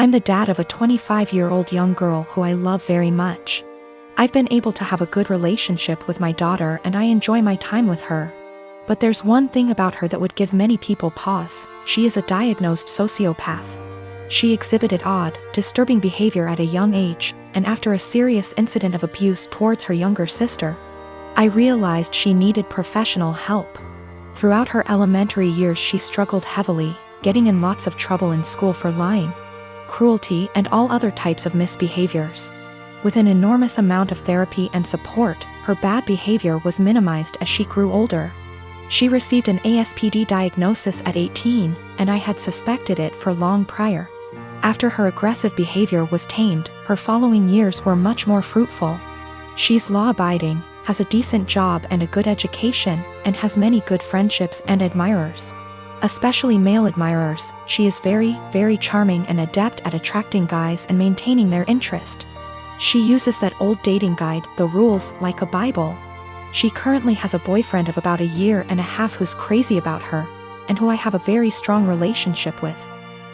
I'm the dad of a 25-year-old young girl who I love very much. I've been able to have a good relationship with my daughter and I enjoy my time with her. But there's one thing about her that would give many people pause: she is a diagnosed sociopath. She exhibited odd, disturbing behavior at a young age, and after a serious incident of abuse towards her younger sister, I realized she needed professional help. Throughout her elementary years she struggled heavily, getting in lots of trouble in school for lying, cruelty, and all other types of misbehaviors. With an enormous amount of therapy and support, her bad behavior was minimized as she grew older. She received an ASPD diagnosis at 18, and I had suspected it for long prior. After her aggressive behavior was tamed, her following years were much more fruitful. She's law-abiding, has a decent job and a good education, and has many good friendships and admirers. Especially male admirers. She is very, very charming and adept at attracting guys and maintaining their interest. She uses that old dating guide, The Rules, like a Bible. She currently has a boyfriend of about a year and a half who's crazy about her, and who I have a very strong relationship with.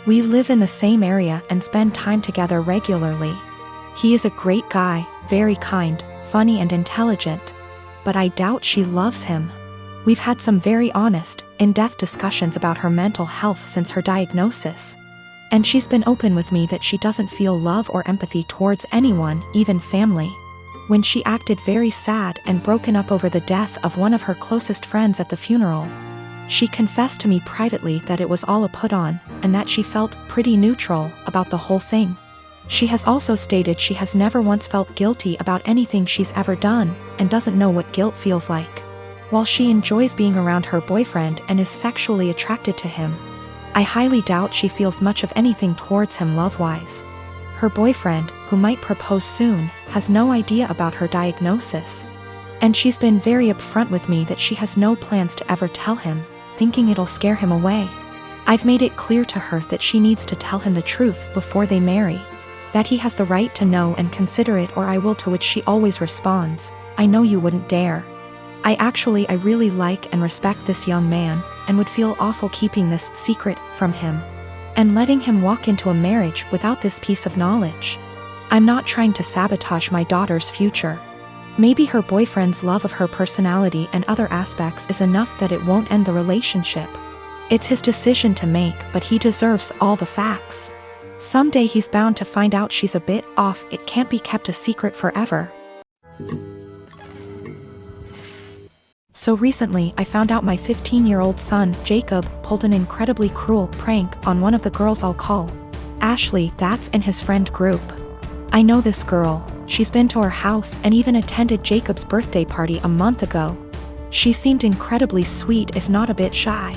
We live in the same area and spend time together regularly. He is a great guy, very kind, funny and intelligent. But I doubt she loves him. We've had some very honest, in-depth discussions about her mental health since her diagnosis. And she's been open with me that she doesn't feel love or empathy towards anyone, even family. When she acted very sad and broken up over the death of one of her closest friends at the funeral, she confessed to me privately that it was all a put-on, and that she felt pretty neutral about the whole thing. She has also stated she has never once felt guilty about anything she's ever done, and doesn't know what guilt feels like. While she enjoys being around her boyfriend and is sexually attracted to him, I highly doubt she feels much of anything towards him love-wise. Her boyfriend, who might propose soon, has no idea about her diagnosis. And she's been very upfront with me that she has no plans to ever tell him, thinking it'll scare him away. I've made it clear to her that she needs to tell him the truth before they marry. That he has the right to know and consider it, or I will, to which she always responds, "I know you wouldn't dare." I really like and respect this young man, and would feel awful keeping this secret from him, and letting him walk into a marriage without this piece of knowledge. I'm not trying to sabotage my daughter's future. Maybe her boyfriend's love of her personality and other aspects is enough that it won't end the relationship. It's his decision to make, but he deserves all the facts. Someday he's bound to find out she's a bit off. It can't be kept a secret forever. So recently I found out my 15-year-old son, Jacob, pulled an incredibly cruel prank on one of the girls I'll call Ashley, that's in his friend group. I know this girl. She's been to our house and even attended Jacob's birthday party a month ago. She seemed incredibly sweet, if not a bit shy.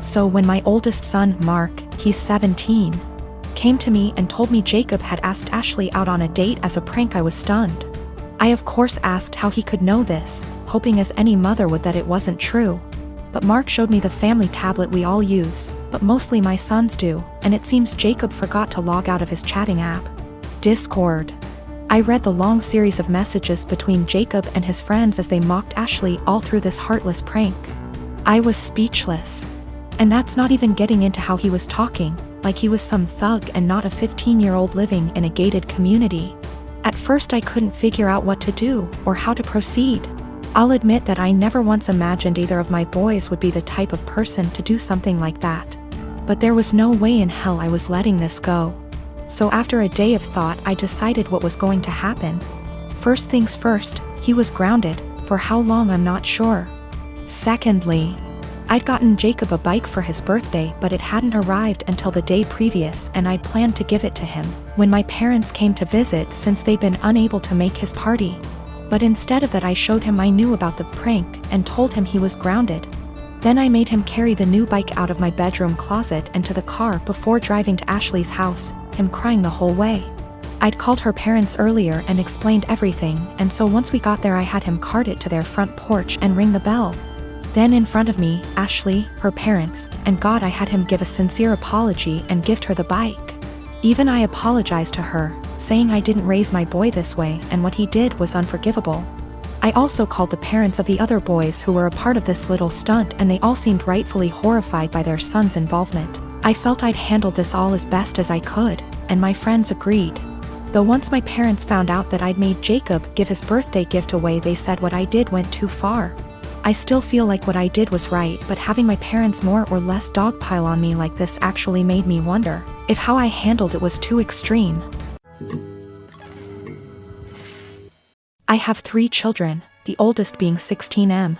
So when my oldest son, Mark, he's 17, came to me and told me Jacob had asked Ashley out on a date as a prank, I was stunned. I of course asked how he could know this, hoping as any mother would that it wasn't true. But Mark showed me the family tablet we all use, but mostly my sons do, and it seems Jacob forgot to log out of his chatting app, Discord. I read the long series of messages between Jacob and his friends as they mocked Ashley all through this heartless prank. I was speechless. And that's not even getting into how he was talking, like he was some thug and not a 15-year-old living in a gated community. At first I couldn't figure out what to do, or how to proceed. I'll admit that I never once imagined either of my boys would be the type of person to do something like that. But there was no way in hell I was letting this go. So after a day of thought, I decided what was going to happen. First things first, he was grounded. For how long I'm not sure. Secondly, I'd gotten Jacob a bike for his birthday, but it hadn't arrived until the day previous, and I'd planned to give it to him when my parents came to visit, since they'd been unable to make his party. But instead of that, I showed him I knew about the prank and told him he was grounded. Then I made him carry the new bike out of my bedroom closet and to the car before driving to Ashley's house, him crying the whole way. I'd called her parents earlier and explained everything, and so once we got there I had him cart it to their front porch and ring the bell. Then in front of me, Ashley, her parents, and God, I had him give a sincere apology and gift her the bike. Even I apologized to her, saying I didn't raise my boy this way and what he did was unforgivable. I also called the parents of the other boys who were a part of this little stunt, and they all seemed rightfully horrified by their son's involvement. I felt I'd handled this all as best as I could, and my friends agreed. Though once my parents found out that I'd made Jacob give his birthday gift away, they said what I did went too far. I still feel like what I did was right, but having my parents more or less dogpile on me like this actually made me wonder if how I handled it was too extreme. I have 3 children, the oldest being 16M.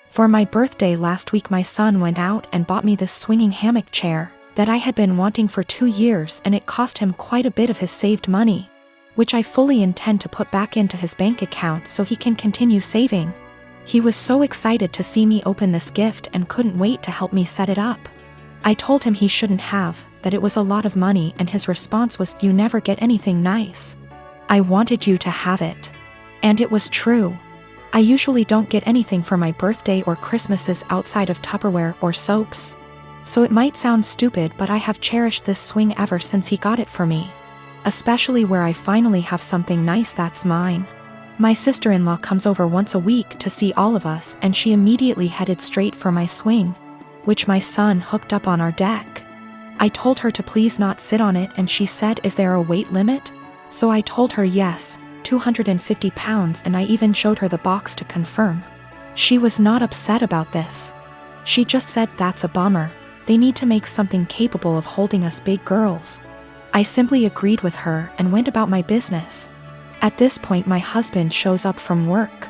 For my birthday last week, my son went out and bought me this swinging hammock chair that I had been wanting for 2 years, and it cost him quite a bit of his saved money, which I fully intend to put back into his bank account so he can continue saving. He was so excited to see me open this gift and couldn't wait to help me set it up. I told him he shouldn't have, that it was a lot of money, and his response was, "You never get anything nice. I wanted you to have it." And it was true. I usually don't get anything for my birthday or Christmases outside of Tupperware or soaps. So it might sound stupid, but I have cherished this swing ever since he got it for me. Especially where I finally have something nice that's mine. My sister-in-law comes over once a week to see all of us, and she immediately headed straight for my swing, which my son hooked up on our deck. I told her to please not sit on it, and she said, "Is there a weight limit?" So I told her yes, 250 pounds, and I even showed her the box to confirm. She was not upset about this. She just said, "That's a bummer. They need to make something capable of holding us big girls." I simply agreed with her and went about my business. At this point, my husband shows up from work.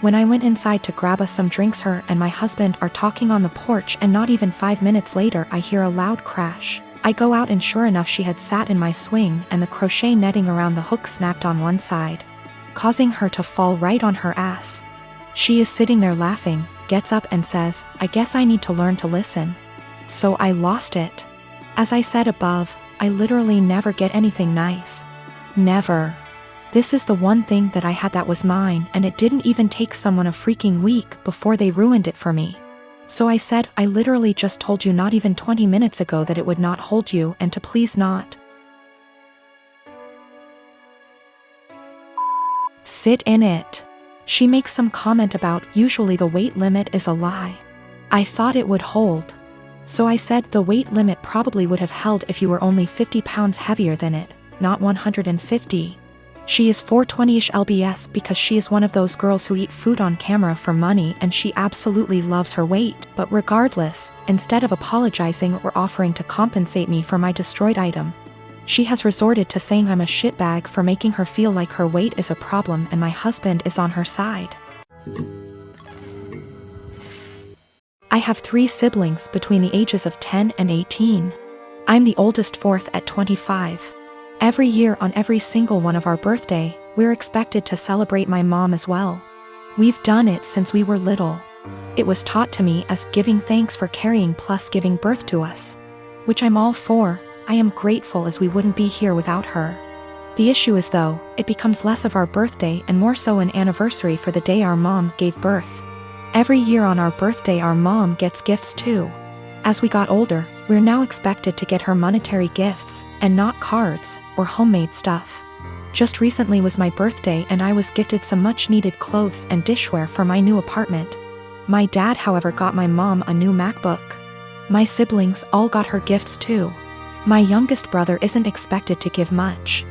When I went inside to grab us some drinks, her and my husband are talking on the porch, and not even 5 minutes later I hear a loud crash. I go out, and sure enough, she had sat in my swing, and the crochet netting around the hook snapped on one side, causing her to fall right on her ass. She is sitting there laughing, gets up and says, "I guess I need to learn to listen." So I lost it. As I said above, I literally never get anything nice. Never. This is the one thing that I had that was mine, and it didn't even take someone a freaking week before they ruined it for me. So I said, "I literally just told you not even 20 minutes ago that it would not hold you, and to please not sit in it." She makes some comment about usually the weight limit is a lie. I thought it would hold. So I said the weight limit probably would have held if you were only 50 pounds heavier than it, not 150. She is 420-ish lbs because she is one of those girls who eat food on camera for money, and she absolutely loves her weight. But regardless, instead of apologizing or offering to compensate me for my destroyed item, she has resorted to saying I'm a shitbag for making her feel like her weight is a problem and my husband is on her side. I have 3 siblings between the ages of 10 and 18. I'm the oldest, 4th at 25. Every year on every single one of our birthday, we're expected to celebrate my mom as well. We've done it since we were little. It was taught to me as giving thanks for carrying plus giving birth to us, which I'm all for. I am grateful, as we wouldn't be here without her. The issue is, though, it becomes less of our birthday and more so an anniversary for the day our mom gave birth. Every year on our birthday our mom gets gifts too. As we got older, we're now expected to get her monetary gifts, and not cards or homemade stuff. Just recently was my birthday, and I was gifted some much-needed clothes and dishware for my new apartment. My dad, however, got my mom a new MacBook. My siblings all got her gifts too. My youngest brother isn't expected to give much.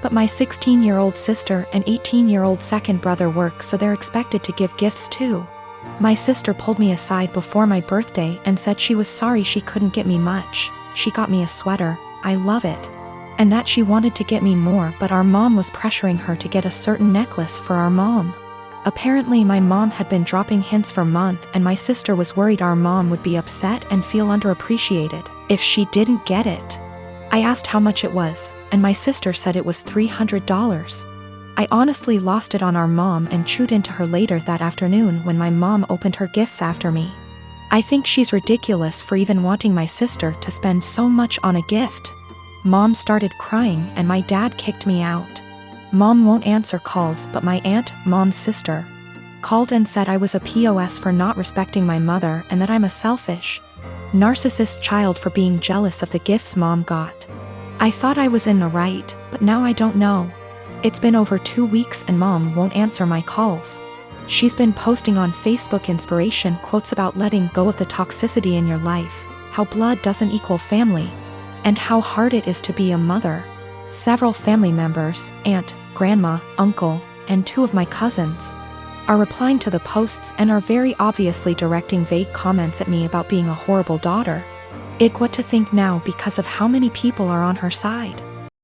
But my 16-year-old sister and 18-year-old second brother work, so they're expected to give gifts too. My sister pulled me aside before my birthday and said she was sorry she couldn't get me much. She got me a sweater, I love it, and that she wanted to get me more, but our mom was pressuring her to get a certain necklace for our mom. Apparently my mom had been dropping hints for months, and my sister was worried our mom would be upset and feel underappreciated if she didn't get it. I asked how much it was, and my sister said it was $300. I honestly lost it on our mom and chewed into her later that afternoon when my mom opened her gifts after me. I think she's ridiculous for even wanting my sister to spend so much on a gift. Mom started crying and my dad kicked me out. Mom won't answer calls, but my aunt, mom's sister, called and said I was a POS for not respecting my mother and that I'm a selfish, narcissist child for being jealous of the gifts mom got. I thought I was in the right, but now I don't know. It's been over 2 weeks and mom won't answer my calls. She's been posting on Facebook inspiration quotes about letting go of the toxicity in your life, how blood doesn't equal family, and how hard it is to be a mother. Several family members, aunt, grandma, uncle, and 2 of my cousins, are replying to the posts and are very obviously directing vague comments at me about being a horrible daughter. What to think now because of how many people are on her side.